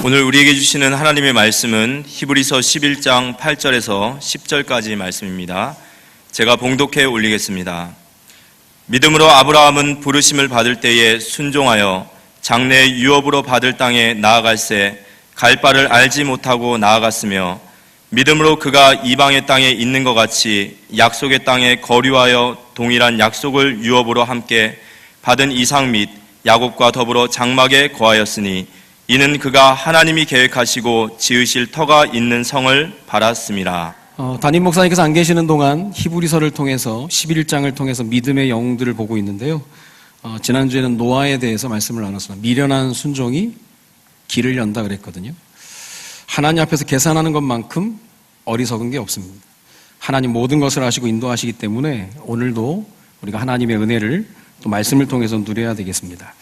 오늘 우리에게 주시는 하나님의 말씀은 히브리서 11장 8절에서 10절까지 말씀입니다. 제가 봉독해 올리겠습니다. 믿음으로 아브라함은 부르심을 받을 때에 순종하여 장래의 유업으로 받을 땅에 나아갈새 갈 바를 알지 못하고 나아갔으며, 믿음으로 그가 이방의 땅에 있는 것 같이 약속의 땅에 거류하여 동일한 약속을 유업으로 함께 받은 이삭 및 야곱과 더불어 장막에 거하였으니, 이는 그가 하나님이 계획하시고 지으실 터가 있는 성을 바랐음이라. 담임 목사님께서 안 계시는 동안 히브리서를 통해서 11장을 통해서 믿음의 영웅들을 보고 있는데요. 지난주에는 노아에 대해서 말씀을 나눴습니다. 미련한 순종이 길을 연다 그랬거든요. 하나님 앞에서 계산하는 것만큼 어리석은 게 없습니다. 하나님 모든 것을 아시고 인도하시기 때문에 오늘도 우리가 하나님의 은혜를 또 말씀을 통해서 누려야 되겠습니다.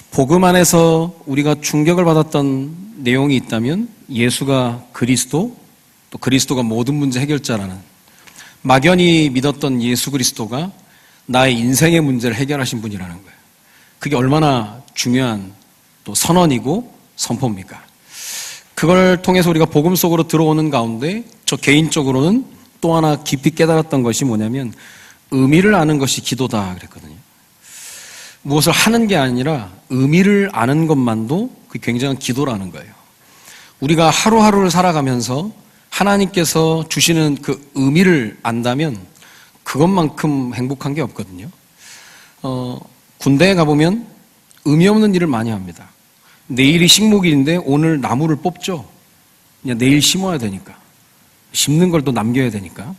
복음 안에서 우리가 충격을 받았던 내용이 있다면 예수가 그리스도, 또 그리스도가 모든 문제 해결자라는, 막연히 믿었던 예수 그리스도가 나의 인생의 문제를 해결하신 분이라는 거예요. 그게 얼마나 중요한 또 선언이고 선포입니까? 그걸 통해서 우리가 복음 속으로 들어오는 가운데 저 개인적으로는 또 하나 깊이 깨달았던 것이 뭐냐면, 의미를 아는 것이 기도다 그랬거든요. 무엇을 하는 게 아니라 의미를 아는 것만도 그 굉장한 기도라는 거예요. 우리가 하루하루를 살아가면서 하나님께서 주시는 그 의미를 안다면 그것만큼 행복한 게 없거든요. 군대에 가보면 의미 없는 일을 많이 합니다. 내일이 식목일인데 오늘 나무를 뽑죠. 그냥 내일 심어야 되니까. 심는 걸 또 남겨야 되니까.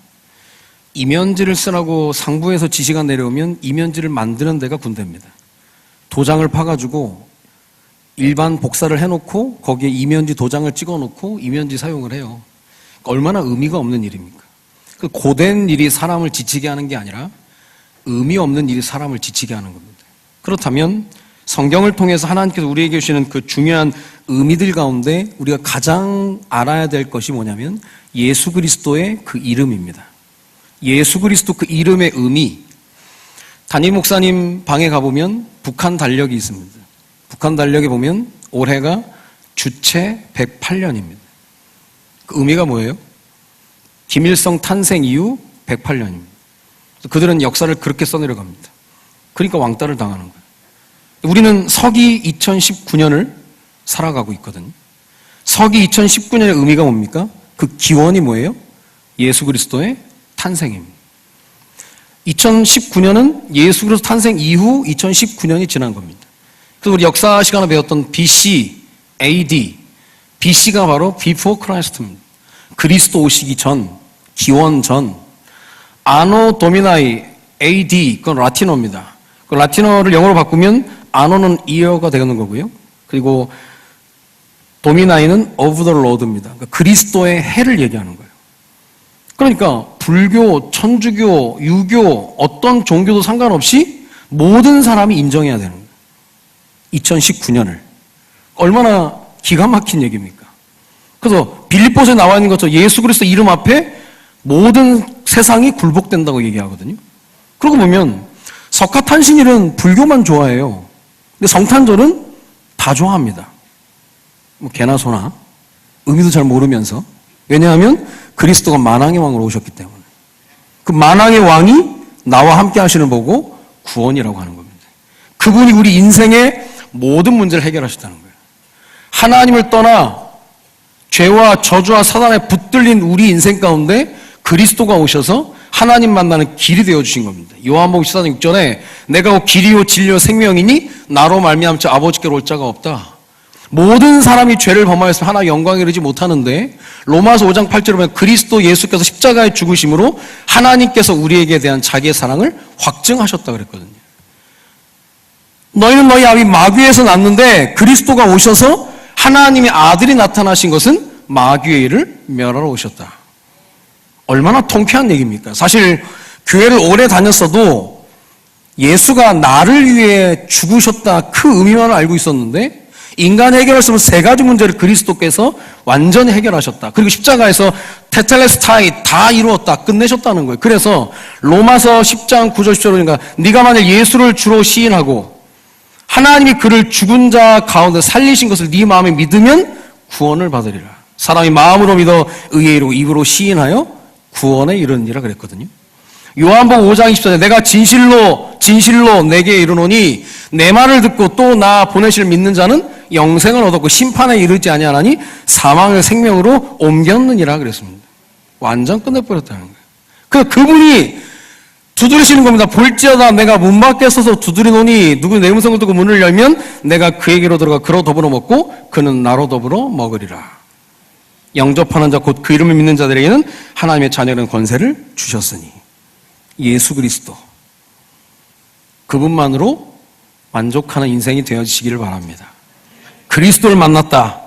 이면지를 쓰라고 상부에서 지시가 내려오면 이면지를 만드는 데가 군대입니다. 도장을 파가지고 일반 복사를 해놓고 거기에 이면지 도장을 찍어놓고 이면지 사용을 해요. 얼마나 의미가 없는 일입니까? 그 고된 일이 사람을 지치게 하는 게 아니라 의미 없는 일이 사람을 지치게 하는 겁니다. 그렇다면 성경을 통해서 하나님께서 우리에게 주시는 그 중요한 의미들 가운데 우리가 가장 알아야 될 것이 뭐냐면 예수 그리스도의 그 이름입니다. 예수 그리스도 그 이름의 의미. 담임 목사님 방에 가보면 북한 달력이 있습니다. 북한 달력에 보면 올해가 주체 108년입니다. 그 의미가 뭐예요? 김일성 탄생 이후 108년입니다. 그들은 역사를 그렇게 써내려갑니다. 그러니까 왕따를 당하는 거예요. 우리는 서기 2019년을 살아가고 있거든요. 서기 2019년의 의미가 뭡니까? 그 기원이 뭐예요? 예수 그리스도의 탄생입니다. 2019년은 예수 그리스도 탄생 이후 2019년이 지난 겁니다. 그래서 우리 역사 시간에 배웠던 BC, AD, BC가 바로 Before Christ입니다. 그리스도 오시기 전, 기원 전. 아노 도미나이, AD, 그건 라틴어입니다. 그 라틴어를 영어로 바꾸면 아노는 year가 되는 거고요. 그리고 도미나이는 of the Lord입니다. 그러니까 그리스도의 해를 얘기하는 거예요. 그러니까 불교, 천주교, 유교, 어떤 종교도 상관없이 모든 사람이 인정해야 되는 거예요. 2019년을. 얼마나 기가 막힌 얘기입니까? 그래서 빌립보서에 나와 있는 것처럼 예수 그리스도 이름 앞에 모든 세상이 굴복된다고 얘기하거든요. 그러고 보면 석가탄신일은 불교만 좋아해요. 근데 성탄절은 다 좋아합니다. 뭐 개나 소나 의미도 잘 모르면서. 왜냐하면 그리스도가 만왕의 왕으로 오셨기 때문에. 그 만왕의 왕이 나와 함께 하시는 보고 구원이라고 하는 겁니다. 그분이 우리 인생의 모든 문제를 해결하셨다는 거예요. 하나님을 떠나 죄와 저주와 사단에 붙들린 우리 인생 가운데 그리스도가 오셔서 하나님 만나는 길이 되어주신 겁니다. 요한복음 14장 6절에 내가 곧 길이요 진리요 생명이니 나로 말미암아 아버지께로 올 자가 없다. 모든 사람이 죄를 범하였으면 하나 영광에 이르지 못하는데 로마서 5장 8절에 보면 그리스도 예수께서 십자가에 죽으심으로 하나님께서 우리에게 대한 자기의 사랑을 확증하셨다 그랬거든요. 너희는 너희 아비 마귀에서 났는데 그리스도가 오셔서 하나님의 아들이 나타나신 것은 마귀의 일을 멸하러 오셨다. 얼마나 통쾌한 얘기입니까? 사실 교회를 오래 다녔어도 예수가 나를 위해 죽으셨다 그 의미만 알고 있었는데 인간 해결할 수 없는 세 가지 문제를 그리스도께서 완전히 해결하셨다. 그리고 십자가에서 테텔레스타이 다 이루었다. 끝내셨다는 거예요. 그래서 로마서 10장 9절 10절 그러니까 네가 만약 예수를 주로 시인하고 하나님이 그를 죽은 자 가운데 살리신 것을 네 마음에 믿으면 구원을 받으리라. 사람이 마음으로 믿어 의에 이르고 입으로 시인하여 구원에 이르느니라 그랬거든요. 요한복음 5장 20절에 내가 진실로 내게 이르노니 내 말을 듣고 또 나 보내실 믿는 자는 영생을 얻었고 심판에 이르지 아니하나니 사망을 생명으로 옮겼느니라 그랬습니다. 완전 끝내버렸다는 거예요. 그분이 두드리시는 겁니다. 볼지어다 내가 문 밖에 서서 두드리노니 누구 내 음성을 듣고 문을 열면 내가 그에게로 들어가 그로 더불어 먹고 그는 나로 더불어 먹으리라. 영접하는 자 곧 그 이름을 믿는 자들에게는 하나님의 자녀라는 권세를 주셨으니 예수 그리스도 그분만으로 만족하는 인생이 되어지시기를 바랍니다. 그리스도를 만났다.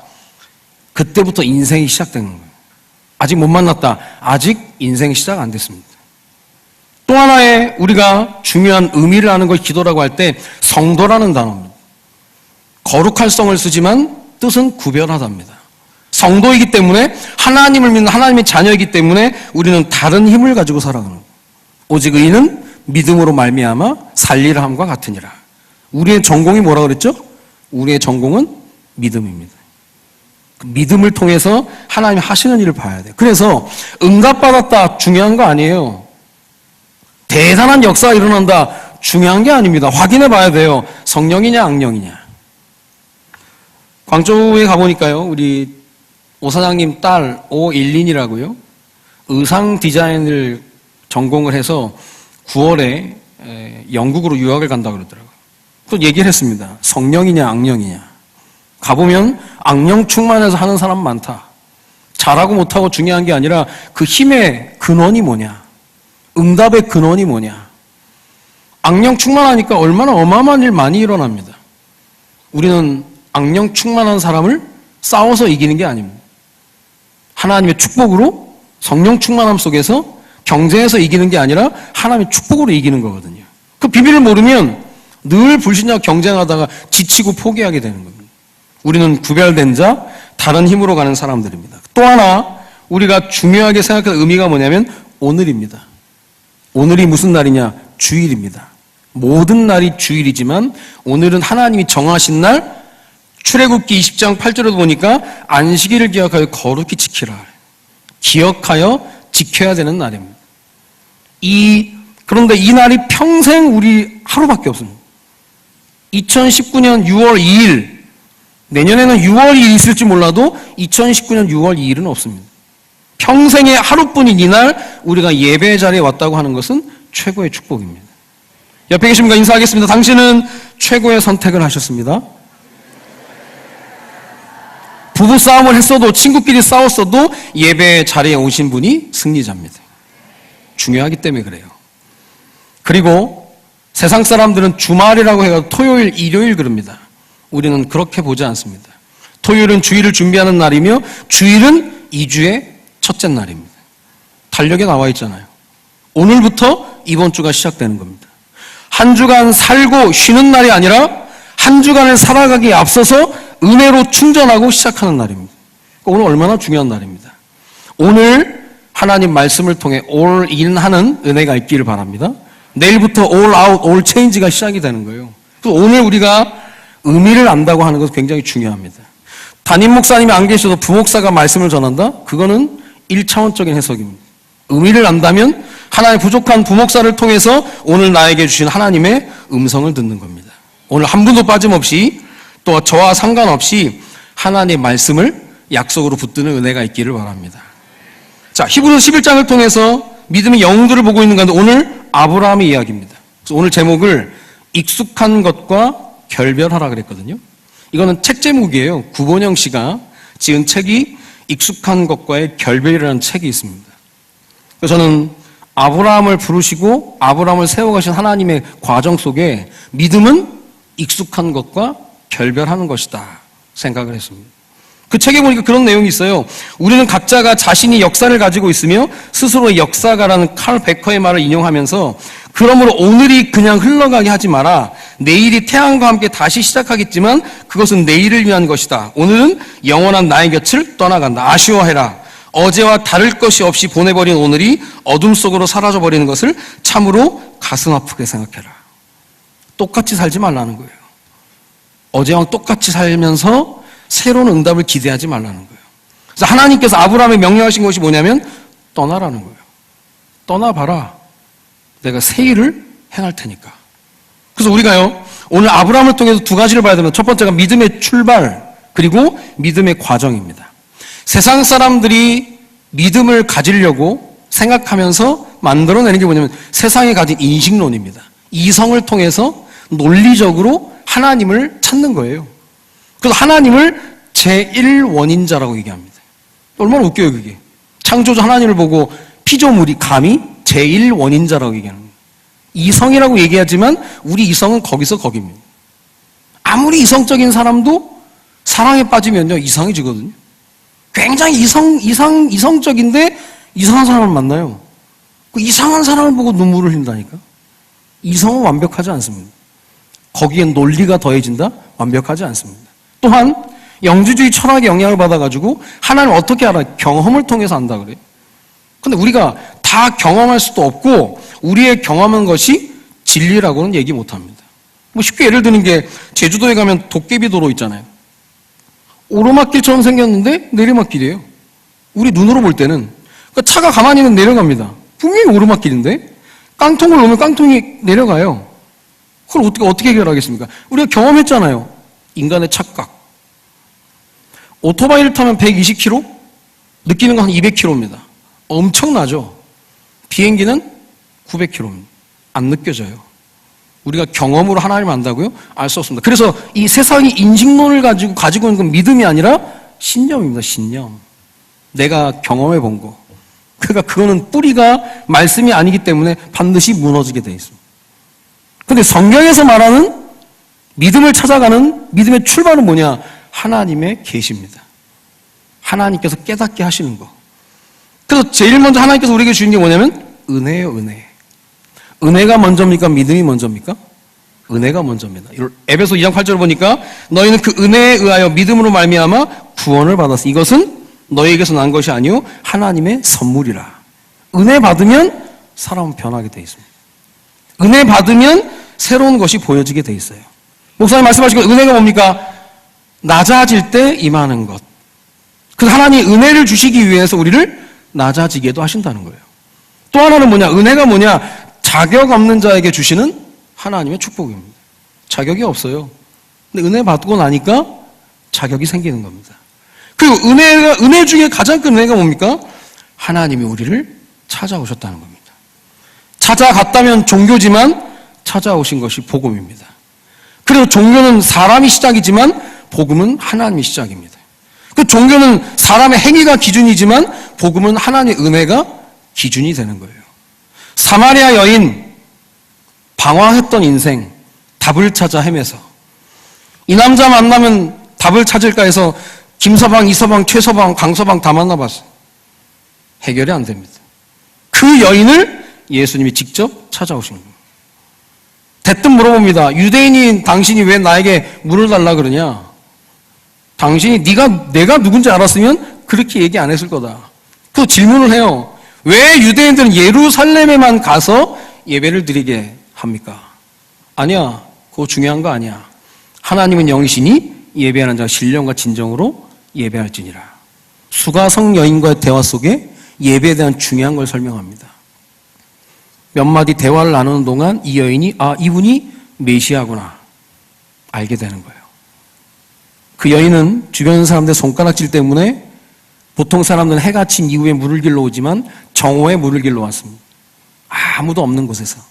그때부터 인생이 시작되는 거예요. 아직 못 만났다. 아직 인생이 시작 안 됐습니다. 또 하나의 우리가 중요한 의미를 아는 걸 기도라고 할 때 성도라는 단어입니다. 거룩할 성을 쓰지만 뜻은 구별하답니다. 성도이기 때문에 하나님을 믿는 하나님의 자녀이기 때문에 우리는 다른 힘을 가지고 살아가는 거예요. 오직 의인은 믿음으로 말미암아 살리라 함과 같으니라. 우리의 전공이 뭐라 그랬죠? 우리의 전공은 믿음입니다. 그 믿음을 통해서 하나님이 하시는 일을 봐야 돼요. 그래서 응답받았다 중요한 거 아니에요. 대단한 역사가 일어난다 중요한 게 아닙니다. 확인해 봐야 돼요. 성령이냐 악령이냐. 광주에 가보니까요. 우리 오 사장님 딸 오일린이라고요. 의상 디자인을 전공을 해서 9월에 영국으로 유학을 간다고 그러더라고요. 또 얘기를 했습니다. 성령이냐 악령이냐. 가보면 악령 충만해서 하는 사람 많다. 잘하고 못하고 중요한 게 아니라 그 힘의 근원이 뭐냐. 응답의 근원이 뭐냐. 악령 충만하니까 얼마나 어마어마한 일 많이 일어납니다. 우리는 악령 충만한 사람을 싸워서 이기는 게 아닙니다. 하나님의 축복으로 성령 충만함 속에서 경쟁에서 이기는 게 아니라 하나님의 축복으로 이기는 거거든요. 그 비밀을 모르면 늘 불신자와 경쟁하다가 지치고 포기하게 되는 겁니다. 우리는 구별된 자, 다른 힘으로 가는 사람들입니다. 또 하나 우리가 중요하게 생각하는 의미가 뭐냐면 오늘입니다. 오늘이 무슨 날이냐? 주일입니다. 모든 날이 주일이지만 오늘은 하나님이 정하신 날 출애굽기 20장 8절에도 보니까 안식일을 기억하여 거룩히 지키라. 기억하여 지켜야 되는 날입니다. 그런데 이 날이 평생 우리 하루밖에 없습니다. 2019년 6월 2일, 내년에는 6월 2일 있을지 몰라도 2019년 6월 2일은 없습니다. 평생의 하루뿐인 이날 우리가 예배 자리에 왔다고 하는 것은 최고의 축복입니다. 옆에 계신 분과 인사하겠습니다. 당신은 최고의 선택을 하셨습니다. 부부싸움을 했어도 친구끼리 싸웠어도 예배 자리에 오신 분이 승리자입니다. 중요하기 때문에 그래요. 그리고 세상 사람들은 주말이라고 해서 토요일, 일요일 그럽니다. 우리는 그렇게 보지 않습니다. 토요일은 주일을 준비하는 날이며 주일은 2주의 첫째 날입니다. 달력에 나와 있잖아요. 오늘부터 이번 주가 시작되는 겁니다. 한 주간 살고 쉬는 날이 아니라 한 주간을 살아가기에 앞서서 은혜로 충전하고 시작하는 날입니다. 오늘 얼마나 중요한 날입니다. 오늘 하나님 말씀을 통해 all in 하는 은혜가 있기를 바랍니다. 내일부터 all out, all change가 시작이 되는 거예요. 그래서 오늘 우리가 의미를 안다고 하는 것은 굉장히 중요합니다. 담임 목사님이 안 계셔도 부목사가 말씀을 전한다? 그거는 1차원적인 해석입니다. 의미를 안다면 하나의 부족한 부목사를 통해서 오늘 나에게 주신 하나님의 음성을 듣는 겁니다. 오늘 한 분도 빠짐없이 또 저와 상관없이 하나님의 말씀을 약속으로 붙드는 은혜가 있기를 바랍니다. 자, 히브리서 11장을 통해서 믿음의 영웅들을 보고 있는 가운데 오늘 아브라함의 이야기입니다. 그래서 오늘 제목을 익숙한 것과 결별하라 그랬거든요. 이거는 책 제목이에요. 구본영 씨가 지은 책이 익숙한 것과의 결별이라는 책이 있습니다. 그래서 저는 아브라함을 부르시고 아브라함을 세워가신 하나님의 과정 속에 믿음은 익숙한 것과 결별하는 것이다 생각을 했습니다. 그 책에 보니까 그런 내용이 있어요. 우리는 각자가 자신이 역사를 가지고 있으며 스스로의 역사가라는 칼 베커의 말을 인용하면서 그러므로 오늘이 그냥 흘러가게 하지 마라. 내일이 태양과 함께 다시 시작하겠지만 그것은 내일을 위한 것이다. 오늘은 영원한 나의 곁을 떠나간다. 아쉬워해라. 어제와 다를 것이 없이 보내버린 오늘이 어둠 속으로 사라져버리는 것을 참으로 가슴 아프게 생각해라. 똑같이 살지 말라는 거예요. 어제와 똑같이 살면서 새로운 응답을 기대하지 말라는 거예요. 그래서 하나님께서 아브라함에 명령하신 것이 뭐냐면 떠나라는 거예요. 떠나봐라. 내가 새 일을 행할 테니까. 그래서 우리가요, 오늘 아브라함을 통해서 두 가지를 봐야 됩니다. 첫 번째가 믿음의 출발, 그리고 믿음의 과정입니다. 세상 사람들이 믿음을 가지려고 생각하면서 만들어내는 게 뭐냐면 세상에 가진 인식론입니다. 이성을 통해서 논리적으로 하나님을 찾는 거예요. 그래서 하나님을 제1원인자라고 얘기합니다. 얼마나 웃겨요, 그게. 창조주 하나님을 보고 피조물이 감히 제1원인자라고 얘기하는 거예요. 이성이라고 얘기하지만 우리 이성은 거기서 거기입니다. 아무리 이성적인 사람도 사랑에 빠지면요, 이상해지거든요. 굉장히 이성적인데 이상한 사람을 만나요. 그 이상한 사람을 보고 눈물을 흘린다니까. 이성은 완벽하지 않습니다. 거기엔 논리가 더해진다? 완벽하지 않습니다. 또한 영주주의 철학의 영향을 받아가지고 하나님을 어떻게 알아? 경험을 통해서 안다 그래요. 근데 우리가 다 경험할 수도 없고 우리의 경험한 것이 진리라고는 얘기 못합니다. 뭐 쉽게 예를 드는 게 제주도에 가면 도깨비 도로 있잖아요. 오르막길처럼 생겼는데 내리막길이에요. 우리 눈으로 볼 때는. 그러니까 차가 가만히 있는 내려갑니다. 분명히 오르막길인데 깡통을 놓으면 깡통이 내려가요. 그걸 어떻게 해결하겠습니까? 우리가 경험했잖아요. 인간의 착각. 오토바이를 타면 120km? 느끼는 건 한 200km입니다. 엄청나죠? 비행기는 900km입니다. 안 느껴져요. 우리가 경험으로 하나님을 안다고요? 알 수 없습니다. 그래서 이 세상이 인식론을 가지고 있는 건 믿음이 아니라 신념입니다. 신념. 내가 경험해 본 거. 그러니까 그거는 뿌리가 말씀이 아니기 때문에 반드시 무너지게 돼 있습니다. 그런데 성경에서 말하는 믿음을 찾아가는 믿음의 출발은 뭐냐? 하나님의 계시입니다. 하나님께서 깨닫게 하시는 거. 그래서 제일 먼저 하나님께서 우리에게 주신 게 뭐냐면 은혜예요, 은혜. 은혜가 먼저입니까? 믿음이 먼저입니까? 은혜가 먼저입니다. 에베소 2장 8절을 보니까 너희는 그 은혜에 의하여 믿음으로 말미암아 구원을 받았으니 이것은 너희에게서 난 것이 아니요 하나님의 선물이라. 은혜 받으면 사람은 변하게 돼 있습니다. 은혜 받으면 새로운 것이 보여지게 돼 있어요. 목사님 말씀하신 거 은혜가 뭡니까? 낮아질 때 임하는 것. 그래서 하나님이 은혜를 주시기 위해서 우리를 낮아지게도 하신다는 거예요. 또 하나는 뭐냐? 은혜가 뭐냐? 자격 없는 자에게 주시는 하나님의 축복입니다. 자격이 없어요. 근데 은혜 받고 나니까 자격이 생기는 겁니다. 그리고 은혜 중에 가장 큰 은혜가 뭡니까? 하나님이 우리를 찾아오셨다는 겁니다. 찾아갔다면 종교지만 찾아오신 것이 복음입니다. 그리고 종교는 사람이 시작이지만 복음은 하나님이 시작입니다. 그 종교는 사람의 행위가 기준이지만 복음은 하나님의 은혜가 기준이 되는 거예요. 사마리아 여인, 방황했던 인생, 답을 찾아 헤매서 이 남자 만나면 답을 찾을까 해서 김서방, 이서방, 최서방, 강서방 다 만나봤어요. 해결이 안 됩니다. 그 여인을 예수님이 직접 찾아오신 겁니다. 대뜸 물어봅니다. 유대인인 당신이 왜 나에게 물을 달라 그러냐? 당신이 내가 누군지 알았으면 그렇게 얘기 안 했을 거다. 그 질문을 해요. 왜 유대인들은 예루살렘에만 가서 예배를 드리게 합니까? 아니야. 그거 중요한 거 아니야. 하나님은 영이시니 예배하는 자가 신령과 진정으로 예배할지니라. 수가성 여인과의 대화 속에 예배에 대한 중요한 걸 설명합니다. 몇 마디 대화를 나누는 동안 이 여인이 이분이 메시아구나 알게 되는 거예요. 그 여인은 주변 사람들의 손가락질 때문에 보통 사람들은 해가 친 이후에 물을 길러 오지만 정오에 물을 길러 왔습니다. 아무도 없는 곳에서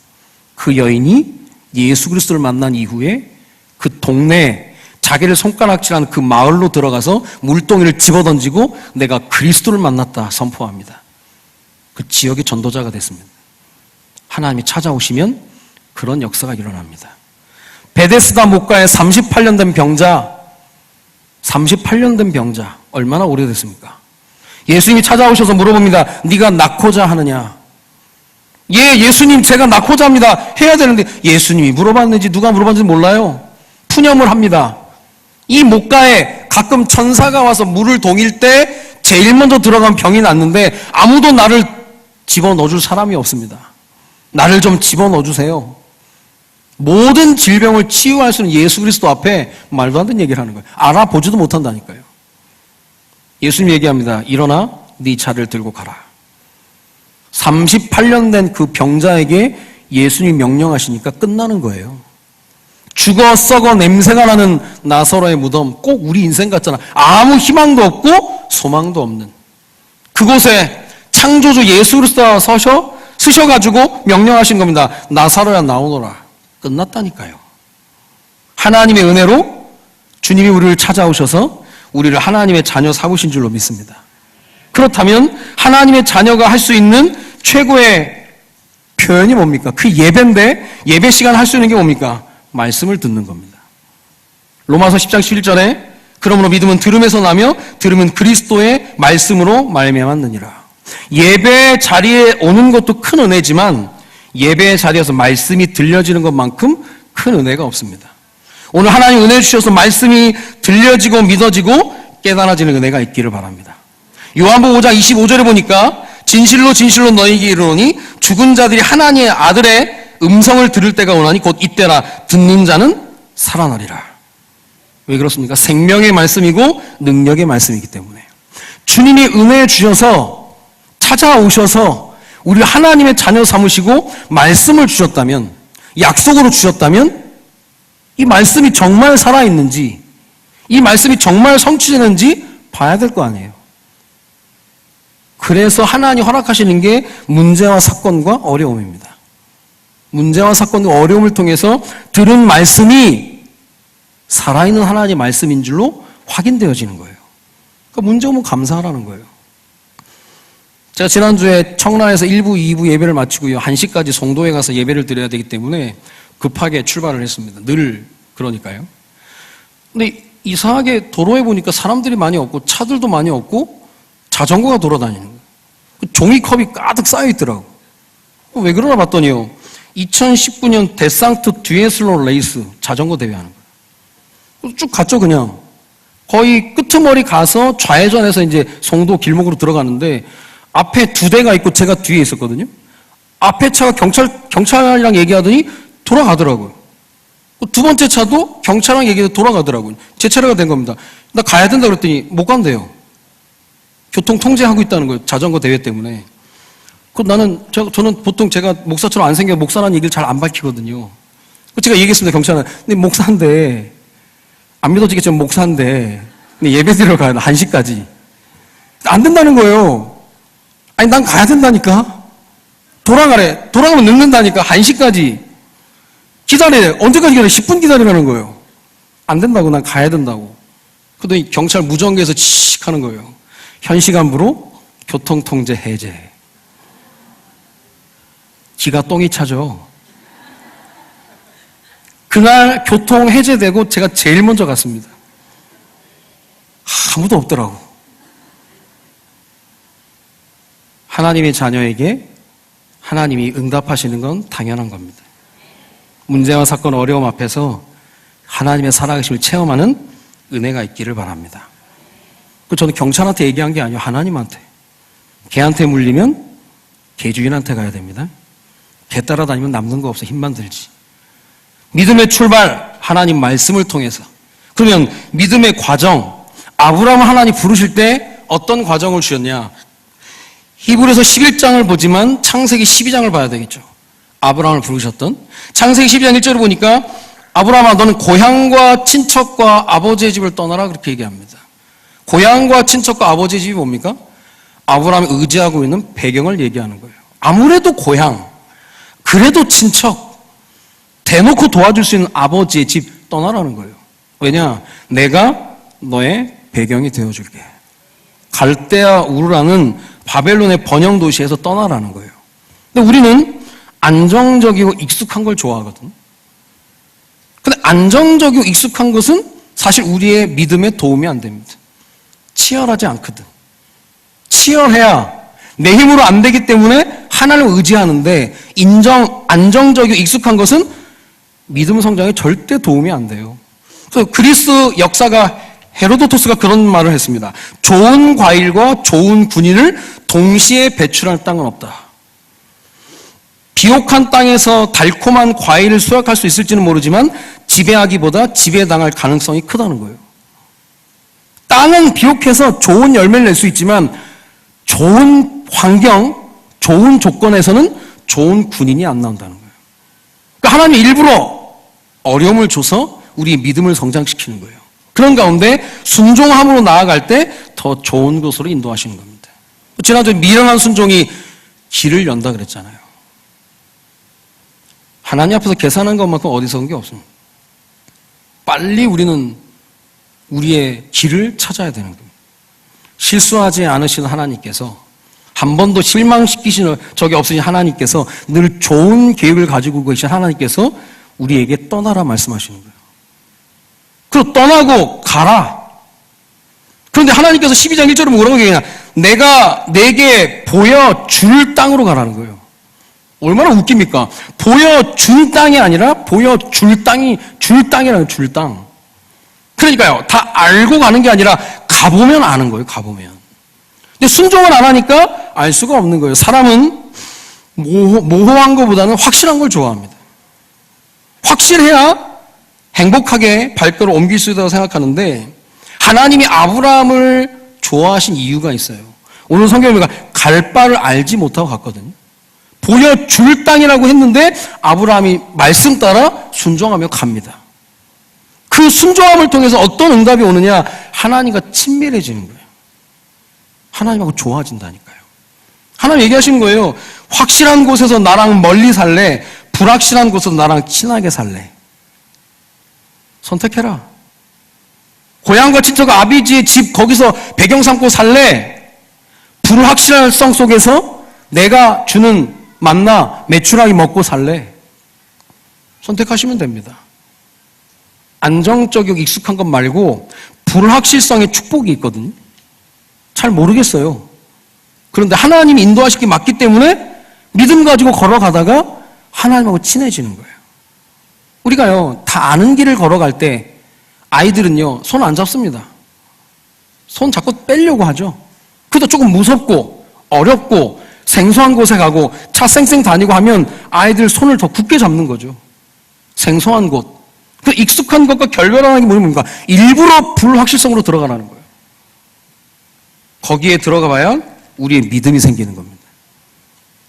그 여인이 예수 그리스도를 만난 이후에 그 동네에 자기를 손가락질한 그 마을로 들어가서 물동이를 집어던지고 내가 그리스도를 만났다 선포합니다. 그 지역의 전도자가 됐습니다. 하나님이 찾아오시면 그런 역사가 일어납니다. 베데스다 목가에 38년 된 병자, 38년 된 병자 얼마나 오래됐습니까? 예수님이 찾아오셔서 물어봅니다. 네가 낳고자 하느냐? 예, 예수님 제가 낳고자 합니다. 해야 되는데 예수님이 물어봤는지 누가 물어봤는지 몰라요. 푸념을 합니다. 이 목가에 가끔 천사가 와서 물을 동일 때 제일 먼저 들어간 병이 났는데 아무도 나를 집어넣어줄 사람이 없습니다. 나를 좀 집어넣어주세요. 모든 질병을 치유할 수 있는 예수 그리스도 앞에 말도 안 되는 얘기를 하는 거예요. 알아보지도 못한다니까요. 예수님 얘기합니다. 일어나 네 차를 들고 가라. 38년 된 그 병자에게 예수님이 명령하시니까 끝나는 거예요. 죽어 썩어 냄새가 나는 나사로의 무덤, 꼭 우리 인생 같잖아. 아무 희망도 없고 소망도 없는 그곳에 창조주 예수 그리스도가 쓰셔가지고 명령하신 겁니다. 나사로야 나오너라. 끝났다니까요. 하나님의 은혜로 주님이 우리를 찾아오셔서 우리를 하나님의 자녀 삼으신 줄로 믿습니다. 그렇다면 하나님의 자녀가 할 수 있는 최고의 표현이 뭡니까? 그 예배인데 예배 시간 할 수 있는 게 뭡니까? 말씀을 듣는 겁니다. 로마서 10장 11절에 그러므로 믿음은 들음에서 나며 들음은 그리스도의 말씀으로 말미암았느니라. 예배 자리에 오는 것도 큰 은혜지만 예배 자리에서 말씀이 들려지는 것만큼 큰 은혜가 없습니다. 오늘 하나님 은혜 주셔서 말씀이 들려지고 믿어지고 깨달아지는 은혜가 있기를 바랍니다. 요한복음 5장 25절에 보니까 진실로 진실로 너희에게 이르노니 죽은 자들이 하나님의 아들의 음성을 들을 때가 오나니 곧 이때라. 듣는 자는 살아나리라. 왜 그렇습니까? 생명의 말씀이고 능력의 말씀이기 때문에 주님이 은혜 주셔서 찾아오셔서 우리 하나님의 자녀 삼으시고 말씀을 주셨다면, 약속으로 주셨다면 이 말씀이 정말 살아있는지, 이 말씀이 정말 성취되는지 봐야 될 거 아니에요. 그래서 하나님이 허락하시는 게 문제와 사건과 어려움입니다. 문제와 사건과 어려움을 통해서 들은 말씀이 살아있는 하나님의 말씀인 줄로 확인되어지는 거예요. 그러니까 문제 오면 감사하라는 거예요. 제가 지난주에 청라에서 1부, 2부 예배를 마치고요. 1시까지 송도에 가서 예배를 드려야 되기 때문에 급하게 출발을 했습니다. 늘 그러니까요. 근데 이상하게 도로에 보니까 사람들이 많이 없고 차들도 많이 없고 자전거가 돌아다니는 거예요. 종이컵이 가득 쌓여 있더라고. 왜 그러나 봤더니요. 2019년 데상트 듀에슬론 레이스 자전거 대회 하는 거예요. 쭉 갔죠, 그냥. 거의 끄트머리 가서 좌회전해서 이제 송도 길목으로 들어가는데 앞에 2대가 있고 제가 뒤에 있었거든요. 앞에 차가 경찰이랑 얘기하더니 돌아가더라고요. 두 번째 차도 경찰이랑 얘기해서 돌아가더라고요. 제 차례가 된 겁니다. 나 가야 된다 그랬더니 못 간대요. 교통 통제하고 있다는 거예요. 자전거 대회 때문에. 저는 보통 제가 목사처럼 안 생겨 목사라는 얘기를 잘 안 밝히거든요. 제가 얘기했습니다, 경찰한테. 근데 목사인데, 안 믿어지겠지만 목사인데, 근데 예배 드리러 가야 돼, 1시까지. 안 된다는 거예요. 아니, 난 가야 된다니까. 돌아가래. 돌아가면 늦는다니까, 1시까지. 기다려. 언제까지 기다려? 10분 기다리라는 거예요. 안 된다고, 난 가야 된다고. 그러더니 경찰 무전기에서 칙 하는 거예요. 현시간부로 교통통제 해제. 기가 똥이 차죠. 그날 교통 해제되고 제가 제일 먼저 갔습니다. 아무도 없더라고. 하나님의 자녀에게 하나님이 응답하시는 건 당연한 겁니다. 문제와 사건, 어려움 앞에서 하나님의 살아계심을 체험하는 은혜가 있기를 바랍니다. 저는 경찰한테 얘기한 게 아니에요. 하나님한테. 개한테 물리면 개주인한테 가야 됩니다. 개 따라다니면 남는 거 없어. 힘만 들지. 믿음의 출발, 하나님 말씀을 통해서. 그러면 믿음의 과정, 아브라함을 하나님 부르실 때 어떤 과정을 주셨냐? 히브리서 11장을 보지만 창세기 12장을 봐야 되겠죠. 아브라함을 부르셨던 창세기 12장 1절을 보니까 아브라함아 너는 고향과 친척과 아버지의 집을 떠나라 그렇게 얘기합니다. 고향과 친척과 아버지의 집이 뭡니까? 아브라함이 의지하고 있는 배경을 얘기하는 거예요. 아무래도 고향, 그래도 친척, 대놓고 도와줄 수 있는 아버지의 집 떠나라는 거예요. 왜냐? 내가 너의 배경이 되어줄게. 갈대아 우르라는 바벨론의 번영 도시에서 떠나라는 거예요. 근데 우리는 안정적이고 익숙한 걸 좋아하거든. 근데 안정적이고 익숙한 것은 사실 우리의 믿음에 도움이 안 됩니다. 치열하지 않거든. 치열해야 내 힘으로 안 되기 때문에 하나님을 의지하는데 안정적이고 익숙한 것은 믿음 성장에 절대 도움이 안 돼요. 그래서 그리스 역사가 헤로도토스가 그런 말을 했습니다. 좋은 과일과 좋은 군인을 동시에 배출할 땅은 없다. 비옥한 땅에서 달콤한 과일을 수확할 수 있을지는 모르지만 지배하기보다 지배당할 가능성이 크다는 거예요. 땅은 비옥해서 좋은 열매를 낼 수 있지만 좋은 환경, 좋은 조건에서는 좋은 군인이 안 나온다는 거예요. 그러니까 하나님이 일부러 어려움을 줘서 우리의 믿음을 성장시키는 거예요. 그런 가운데 순종함으로 나아갈 때 더 좋은 곳으로 인도하시는 겁니다. 지난주에 미련한 순종이 길을 연다 그랬잖아요. 하나님 앞에서 계산한 것만큼 어디서 온 게 없습니다. 빨리 우리는 우리의 길을 찾아야 되는 겁니다. 실수하지 않으신 하나님께서, 한 번도 실망시키신 적이 없으신 하나님께서, 늘 좋은 계획을 가지고 계신 하나님께서 우리에게 떠나라 말씀하시는 거예요. 그리고 떠나고 가라. 그런데 하나님께서 12장 1절에 뭐라고 얘기하냐? 내가 내게 보여줄 땅으로 가라는 거예요. 얼마나 웃깁니까? 보여준 땅이 아니라 보여줄 땅이, 줄 땅이라는 줄 땅. 그러니까요, 다 알고 가는 게 아니라 가보면 아는 거예요, 가보면. 근데 순종을 안 하니까 알 수가 없는 거예요. 사람은 모호한 것보다는 확실한 걸 좋아합니다. 확실해야 행복하게 발걸음을 옮길 수 있다고 생각하는데, 하나님이 아브라함을 좋아하신 이유가 있어요. 오늘 성경에 보니까 갈 바를 알지 못하고 갔거든요. 보여줄 땅이라고 했는데 아브라함이 말씀 따라 순종하며 갑니다. 그 순종함을 통해서 어떤 응답이 오느냐? 하나님과 친밀해지는 거예요. 하나님하고 좋아진다니까요. 하나님 얘기하시는 거예요. 확실한 곳에서 나랑 멀리 살래? 불확실한 곳에서 나랑 친하게 살래? 선택해라. 고향과 친척 아비지의 집 거기서 배경 삼고 살래? 불확실성 속에서 내가 주는 만나 메추라기 먹고 살래? 선택하시면 됩니다. 안정적이고 익숙한 것 말고 불확실성의 축복이 있거든요. 잘 모르겠어요. 그런데 하나님이 인도하시기 맞기 때문에 믿음 가지고 걸어가다가 하나님하고 친해지는 거예요. 우리가요, 다 아는 길을 걸어갈 때 아이들은요, 손 안 잡습니다. 손 자꾸 빼려고 하죠. 그래도 조금 무섭고 어렵고 생소한 곳에 가고 차 쌩쌩 다니고 하면 아이들 손을 더 굳게 잡는 거죠. 생소한 곳. 그 익숙한 것과 결별하는 게 뭡니까? 일부러 불확실성으로 들어가라는 거예요. 거기에 들어가 봐야 우리의 믿음이 생기는 겁니다.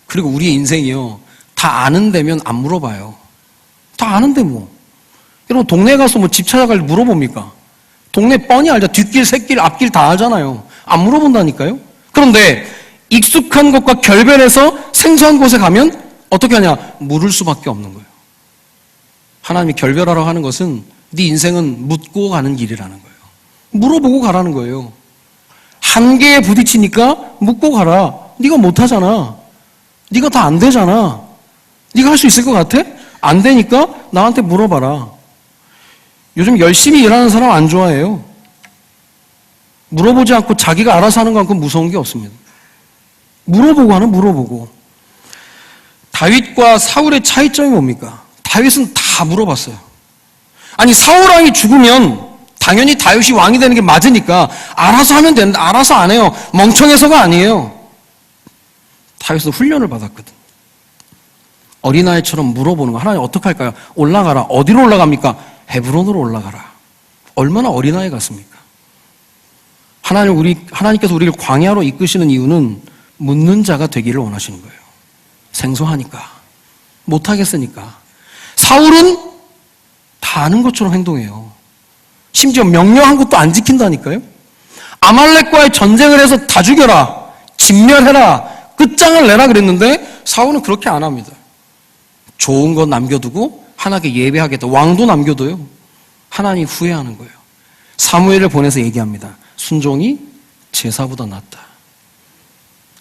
그리고 우리의 인생이요, 다 아는 데면 안 물어봐요. 다 아는데 뭐. 여러분, 동네 가서 뭐 집 찾아갈 때 물어봅니까? 동네 뻔히 알죠. 뒷길, 새길, 앞길 다 알잖아요. 안 물어본다니까요. 그런데 익숙한 것과 결별해서 생소한 곳에 가면 어떻게 하냐? 물을 수밖에 없는 거예요. 하나님이 결별하라고 하는 것은 네 인생은 묻고 가는 길이라는 거예요. 물어보고 가라는 거예요. 한계에 부딪히니까 묻고 가라. 네가 못하잖아. 네가 다 안 되잖아. 네가 할 수 있을 것 같아? 안 되니까 나한테 물어봐라. 요즘 열심히 일하는 사람 안 좋아해요. 물어보지 않고 자기가 알아서 하는 것만큼 무서운 게 없습니다. 물어보고 하는 물어보고. 다윗과 사울의 차이점이 뭡니까? 다윗은 다 물어봤어요. 아니, 사울왕이 죽으면 당연히 다윗이 왕이 되는 게 맞으니까 알아서 하면 된다. 알아서 안 해요. 멍청해서가 아니에요. 다윗은 훈련을 받았거든. 어린아이처럼 물어보는 거. 하나님 어떻게 할까요? 올라가라. 어디로 올라갑니까? 헤브론으로 올라가라. 얼마나 어린아이 같습니까? 하나님께서 우리를 광야로 이끄시는 이유는 묻는 자가 되기를 원하시는 거예요. 생소하니까. 못하겠으니까. 사울은 다 아는 것처럼 행동해요. 심지어 명령한 것도 안 지킨다니까요. 아말렉과의 전쟁을 해서 다 죽여라. 진멸해라. 끝장을 내라 그랬는데 사울은 그렇게 안 합니다. 좋은 거 남겨두고 하나님께 예배하겠다. 왕도 남겨둬요. 하나님 후회하는 거예요. 사무엘을 보내서 얘기합니다. 순종이 제사보다 낫다.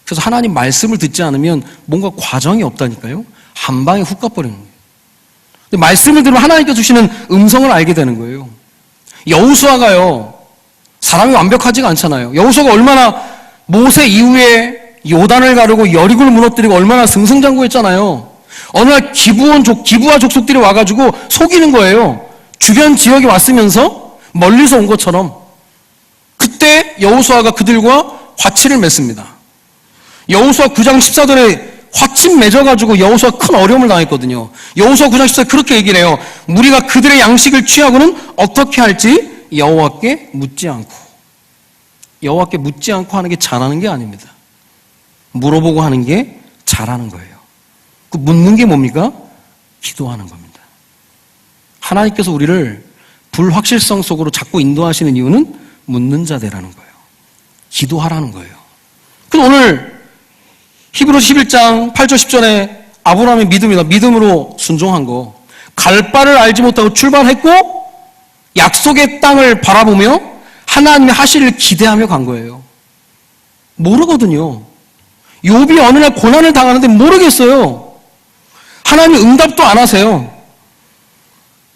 그래서 하나님 말씀을 듣지 않으면 뭔가 과정이 없다니까요. 한 방에 훅 가버리는 거예요. 근데 말씀을 들으면 하나님께서 주시는 음성을 알게 되는 거예요. 여호수아가요, 사람이 완벽하지가 않잖아요. 여호수아가 얼마나 모세 이후에 요단을 가르고 여리고를 무너뜨리고 얼마나 승승장구했잖아요. 어느 날 기부와 족속들이 와가지고 속이는 거예요. 주변 지역에 왔으면서 멀리서 온 것처럼. 그때 여호수아가 그들과 화치를 맺습니다. 여호수아 9장 14절에 화침 맺어가지고 여호수아가 큰 어려움을 당했거든요. 여호수아 9장 14절에 그렇게 얘기를 해요. 무리가 그들의 양식을 취하고는 어떻게 할지 여호와께 묻지 않고. 여호와께 묻지 않고 하는 게 잘하는 게 아닙니다. 물어보고 하는 게 잘하는 거예요. 그 묻는 게 뭡니까? 기도하는 겁니다. 하나님께서 우리를 불확실성 속으로 자꾸 인도하시는 이유는 묻는 자 되라는 거예요. 기도하라는 거예요. 그럼 오늘 히브리서 11장 8절 10절에 아브라함의 믿음이다. 믿음으로 순종한 거. 갈 바를 알지 못하고 출발했고 약속의 땅을 바라보며 하나님의 하시를 기대하며 간 거예요. 모르거든요. 욥이 어느 날 고난을 당하는데 모르겠어요. 하나님이 응답도 안 하세요.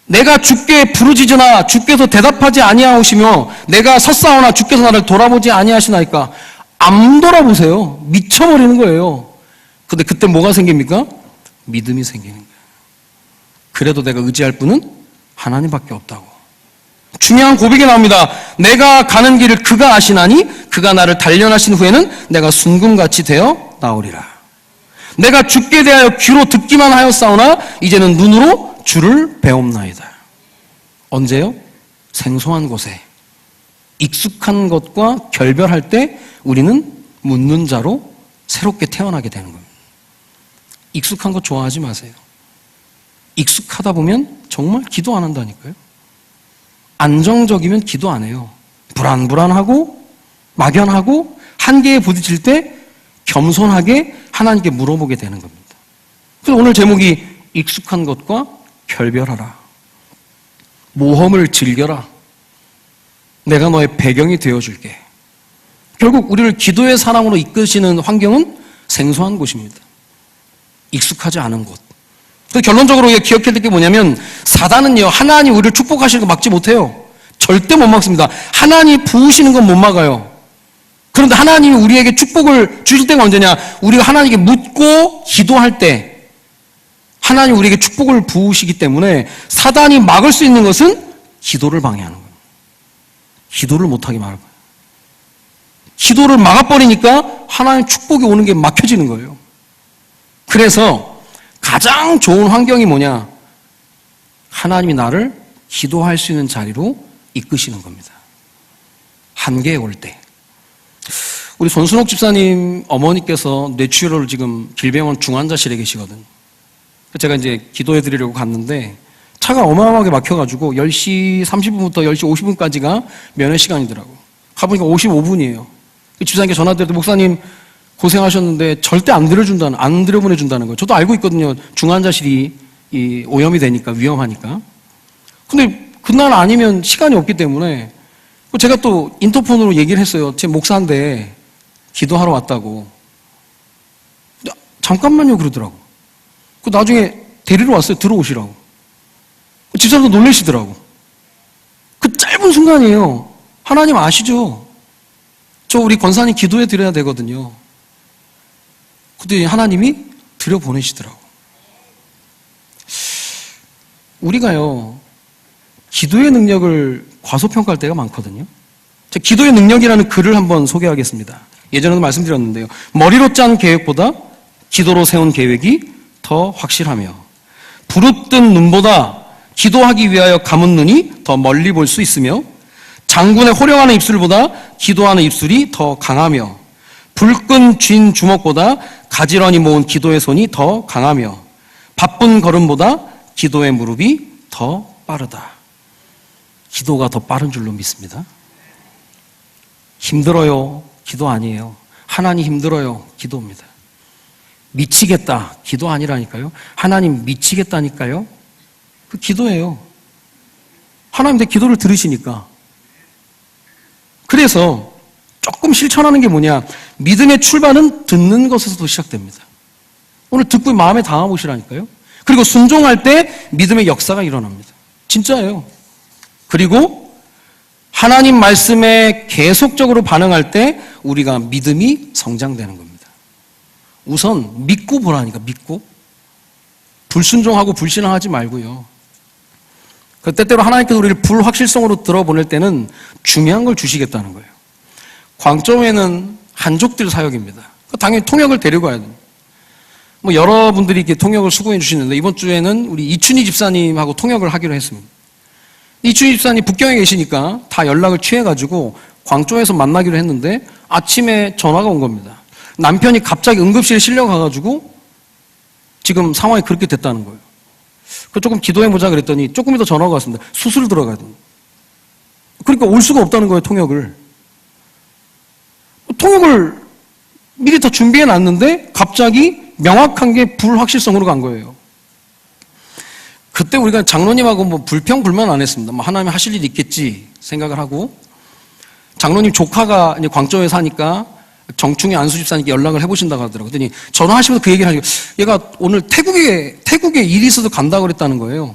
내가 주께 부르짖으나 주께서 대답하지 아니하시며 내가 섰사오나 주께서 나를 돌아보지 아니하시나이까. 안 돌아보세요. 미쳐버리는 거예요. 근데 그때 뭐가 생깁니까? 믿음이 생기는 거예요. 그래도 내가 의지할 분은 하나님밖에 없다고. 중요한 고백이 나옵니다. 내가 가는 길을 그가 아시나니 그가 나를 단련하신 후에는 내가 순금같이 되어 나오리라. 내가 주께 대하여 귀로 듣기만 하였사오나 이제는 눈으로 주를 배움나이다. 언제요? 생소한 곳에 익숙한 것과 결별할 때 우리는 묻는 자로 새롭게 태어나게 되는 겁니다. 익숙한 것 좋아하지 마세요. 익숙하다 보면 정말 기도 안 한다니까요. 안정적이면 기도 안 해요. 불안불안하고 막연하고 한계에 부딪힐 때 겸손하게 하나님께 물어보게 되는 겁니다. 그래서 오늘 제목이 익숙한 것과 결별하라. 모험을 즐겨라. 내가 너의 배경이 되어줄게. 결국 우리를 기도의 사랑으로 이끄시는 환경은 생소한 곳입니다. 익숙하지 않은 곳. 결론적으로 기억해야 될 게 뭐냐면 사단은요, 하나님 우리를 축복하시는 거 막지 못해요. 절대 못 막습니다. 하나님이 부으시는 건 못 막아요. 그런데 하나님이 우리에게 축복을 주실 때가 언제냐? 우리가 하나님께 묻고 기도할 때 하나님이 우리에게 축복을 부으시기 때문에 사단이 막을 수 있는 것은 기도를 방해하는 거예요. 기도를 못하게 막을 거예요. 기도를 막아버리니까 하나님 축복이 오는 게 막혀지는 거예요. 그래서 가장 좋은 환경이 뭐냐? 하나님이 나를 기도할 수 있는 자리로 이끄시는 겁니다. 한계에 올 때. 우리 손순옥 집사님 어머니께서 뇌출혈을 지금 길병원 중환자실에 계시거든. 제가 이제 기도해 드리려고 갔는데 차가 어마어마하게 막혀가지고 10시 30분부터 10시 50분까지가 면회 시간이더라고. 가보니까 55분이에요. 집사님께 전화드렸더니 목사님 고생하셨는데 절대 안 들여보내준다는 거예요. 저도 알고 있거든요. 중환자실이 오염이 되니까, 위험하니까. 근데 그날 아니면 시간이 없기 때문에 제가 또 인터폰으로 얘기를 했어요. 제 목사인데 기도하러 왔다고. 잠깐만요 그러더라고. 나중에 데리러 왔어요. 들어오시라고. 집사람도 놀라시더라고. 그 짧은 순간이에요. 하나님 아시죠? 저 우리 권사님 기도해 드려야 되거든요. 근데 하나님이 들여보내시더라고. 우리가요, 기도의 능력을 과소평가할 때가 많거든요. 제가 기도의 능력이라는 글을 한번 소개하겠습니다. 예전에도 말씀드렸는데요. 머리로 짠 계획보다 기도로 세운 계획이 더 확실하며 부릅뜬 눈보다 기도하기 위하여 감은 눈이 더 멀리 볼 수 있으며 장군의 호령하는 입술보다 기도하는 입술이 더 강하며 불끈 쥔 주먹보다 가지런히 모은 기도의 손이 더 강하며 바쁜 걸음보다 기도의 무릎이 더 빠르다. 기도가 더 빠른 줄로 믿습니다. 힘들어요. 기도 아니에요. 하나님 힘들어요. 기도입니다. 미치겠다. 기도 아니라니까요. 하나님 미치겠다니까요. 그 기도예요. 하나님 내 기도를 들으시니까. 그래서 조금 실천하는 게 뭐냐? 믿음의 출발은 듣는 것에서도 시작됩니다. 오늘 듣고 마음에 담아보시라니까요. 그리고 순종할 때 믿음의 역사가 일어납니다. 진짜예요. 그리고 하나님 말씀에 계속적으로 반응할 때 우리가 믿음이 성장되는 겁니다. 우선 믿고 보라니까. 믿고. 불순종하고 불신앙하지 말고요. 그 때때로 하나님께서 우리를 불확실성으로 들어보낼 때는 중요한 걸 주시겠다는 거예요. 광점에는 한족들 사역입니다. 당연히 통역을 데리고 가야 됩니다. 뭐 여러분들이 이렇게 통역을 수고해 주시는데 이번 주에는 우리 이춘희 집사님하고 통역을 하기로 했습니다. 이춘희 집사님 북경에 계시니까 다 연락을 취해가지고 광주에서 만나기로 했는데 아침에 전화가 온 겁니다. 남편이 갑자기 응급실에 실려가가지고 지금 상황이 그렇게 됐다는 거예요. 그 조금 기도해보자 그랬더니 조금 이따 전화가 왔습니다. 수술 들어가야 됩니다. 그러니까 올 수가 없다는 거예요, 통역을. 통역을 미리 다 준비해놨는데 갑자기 명확한 게 불확실성으로 간 거예요. 그때 우리가 장로님하고 뭐 불평불만 안 했습니다. 뭐 하나님 하실 일이 있겠지 생각을 하고, 장로님 조카가 이제 광저우에 사니까 정충희 안수집사님께 연락을 해보신다고 하더라고요. 그랬더니 전화하시면서 그 얘기를 하니까 얘가 오늘 태국에 일이 있어서 간다고 그랬다는 거예요.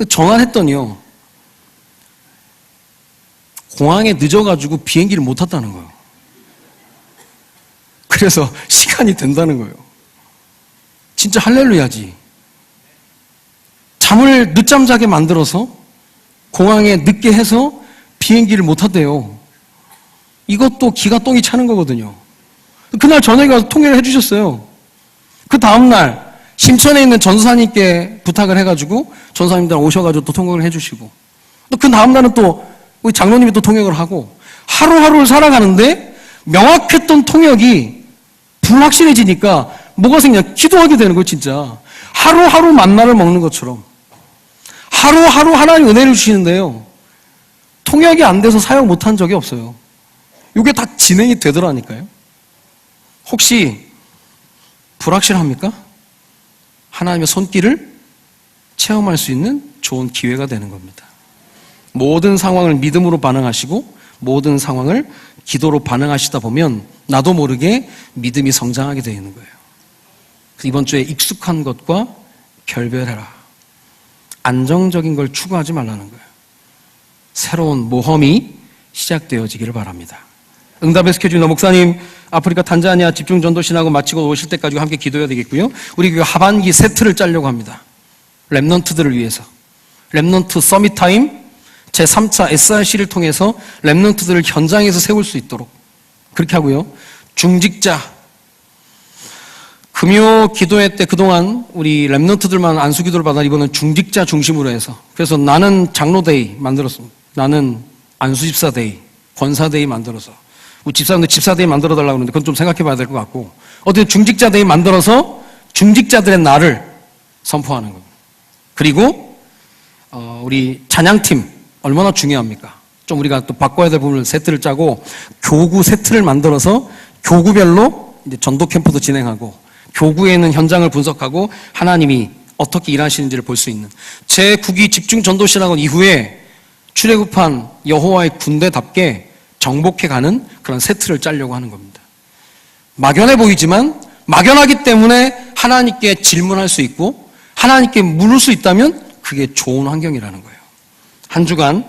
전화를 했더니요, 공항에 늦어가지고 비행기를 못 탔다는 거예요. 그래서 시간이 된다는 거예요. 진짜 할렐루야지. 잠을 늦잠 자게 만들어서 공항에 늦게 해서 비행기를 못 탔대요. 이것도 기가 똥이 차는 거거든요. 그날 저녁에 가서 통역을 해주셨어요. 그 다음날 심천에 있는 전사님께 부탁을 해가지고 전사님들 오셔가지고 또 통역을 해주시고, 또 그 다음날은 또 우리 장로님이 또 통역을 하고, 하루하루를 살아가는데 명확했던 통역이 불확실해지니까 뭐가 생겨? 기도하게 되는 거예요, 진짜. 하루하루 만나를 먹는 것처럼. 하루하루 하나님 은혜를 주시는데요, 통역이 안 돼서 사용 못한 적이 없어요. 이게 다 진행이 되더라니까요. 혹시 불확실합니까? 하나님의 손길을 체험할 수 있는 좋은 기회가 되는 겁니다. 모든 상황을 믿음으로 반응하시고 모든 상황을 기도로 반응하시다 보면 나도 모르게 믿음이 성장하게 되어 있는 거예요. 이번 주에 익숙한 것과 결별해라. 안정적인 걸 추구하지 말라는 거예요. 새로운 모험이 시작되어지기를 바랍니다. 응답의 스케줄 목사님 아프리카 탄자니아 집중 전도신하고 마치고 오실 때까지 함께 기도해야 되겠고요. 우리 그 하반기 세트를 짜려고 합니다. 랩넌트들을 위해서. 랩넌트 서밋 타임 제3차 SRC를 통해서 랩넌트들을 현장에서 세울 수 있도록 그렇게 하고요. 중직자 금요 기도회 때 그동안 우리 랩넌트들만 안수기도를 받아 이번엔 중직자 중심으로 해서, 그래서 나는 장로데이 만들었습니다. 나는 안수집사데이, 권사데이 만들어서 우리 집사님들 집사데이 만들어달라고 하는데 그건 좀 생각해 봐야 될 것 같고, 어쨌든 중직자데이 만들어서 중직자들의 날을 선포하는 겁니다. 그리고 우리 찬양팀 얼마나 중요합니까? 좀 우리가 또 바꿔야 될 부분을 세트를 짜고 교구 세트를 만들어서 교구별로 이제 전도 캠프도 진행하고 교구에 있는 현장을 분석하고 하나님이 어떻게 일하시는지를 볼 수 있는 제9기 집중 전도신학원 이후에 출애굽한 여호와의 군대답게 정복해가는 그런 세트를 짜려고 하는 겁니다. 막연해 보이지만 막연하기 때문에 하나님께 질문할 수 있고 하나님께 물을 수 있다면 그게 좋은 환경이라는 거예요. 한 주간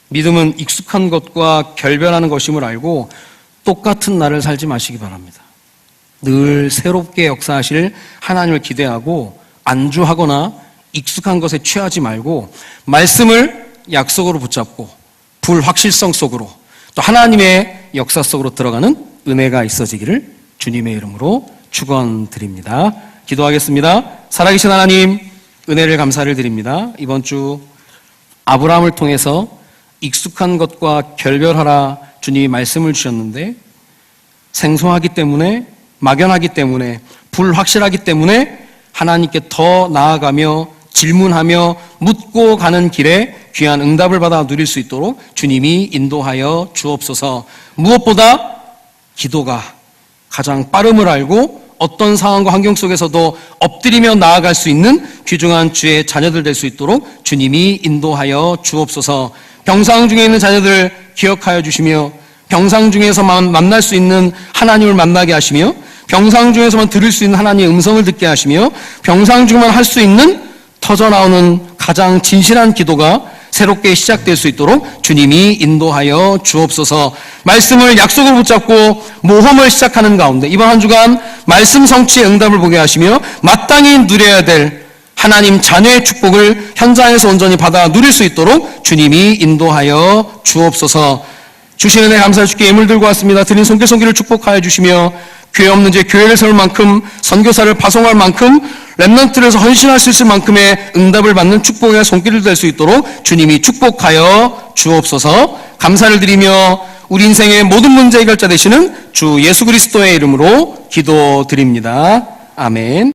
믿음은 익숙한 것과 결별하는 것임을 알고 똑같은 날을 살지 마시기 바랍니다. 늘 새롭게 역사하실 하나님을 기대하고 안주하거나 익숙한 것에 취하지 말고 말씀을 약속으로 붙잡고 불확실성 속으로 또 하나님의 역사 속으로 들어가는 은혜가 있어지기를 주님의 이름으로 축원드립니다. 기도하겠습니다. 살아계신 하나님, 은혜를 감사를 드립니다. 이번 주 아브라함을 통해서 익숙한 것과 결별하라 주님이 말씀을 주셨는데 생소하기 때문에 막연하기 때문에 불확실하기 때문에 하나님께 더 나아가며 질문하며 묻고 가는 길에 귀한 응답을 받아 누릴 수 있도록 주님이 인도하여 주옵소서. 무엇보다 기도가 가장 빠름을 알고 어떤 상황과 환경 속에서도 엎드리며 나아갈 수 있는 귀중한 주의 자녀들 될 수 있도록 주님이 인도하여 주옵소서. 병상 중에 있는 자녀들 기억하여 주시며 병상 중에서만 만날 수 있는 하나님을 만나게 하시며 병상 중에서만 들을 수 있는 하나님의 음성을 듣게 하시며 병상 중에만 할 수 있는 터져나오는 가장 진실한 기도가 새롭게 시작될 수 있도록 주님이 인도하여 주옵소서. 말씀을 약속으로 붙잡고 모험을 시작하는 가운데 이번 한 주간 말씀 성취의 응답을 보게 하시며 마땅히 누려야 될 하나님 자녀의 축복을 현장에서 온전히 받아 누릴 수 있도록 주님이 인도하여 주옵소서. 주시는 내 감사를 주께 예물 들고 왔습니다. 드린 손길을 축복하여 주시며 교회 없는 제 교회를 세울 만큼, 선교사를 파송할 만큼, 렘넌트에서 헌신할 수 있을 만큼의 응답을 받는 축복의 손길을 될 수 있도록 주님이 축복하여 주옵소서. 감사를 드리며 우리 인생의 모든 문제 해결자 되시는 주 예수 그리스도의 이름으로 기도드립니다. 아멘.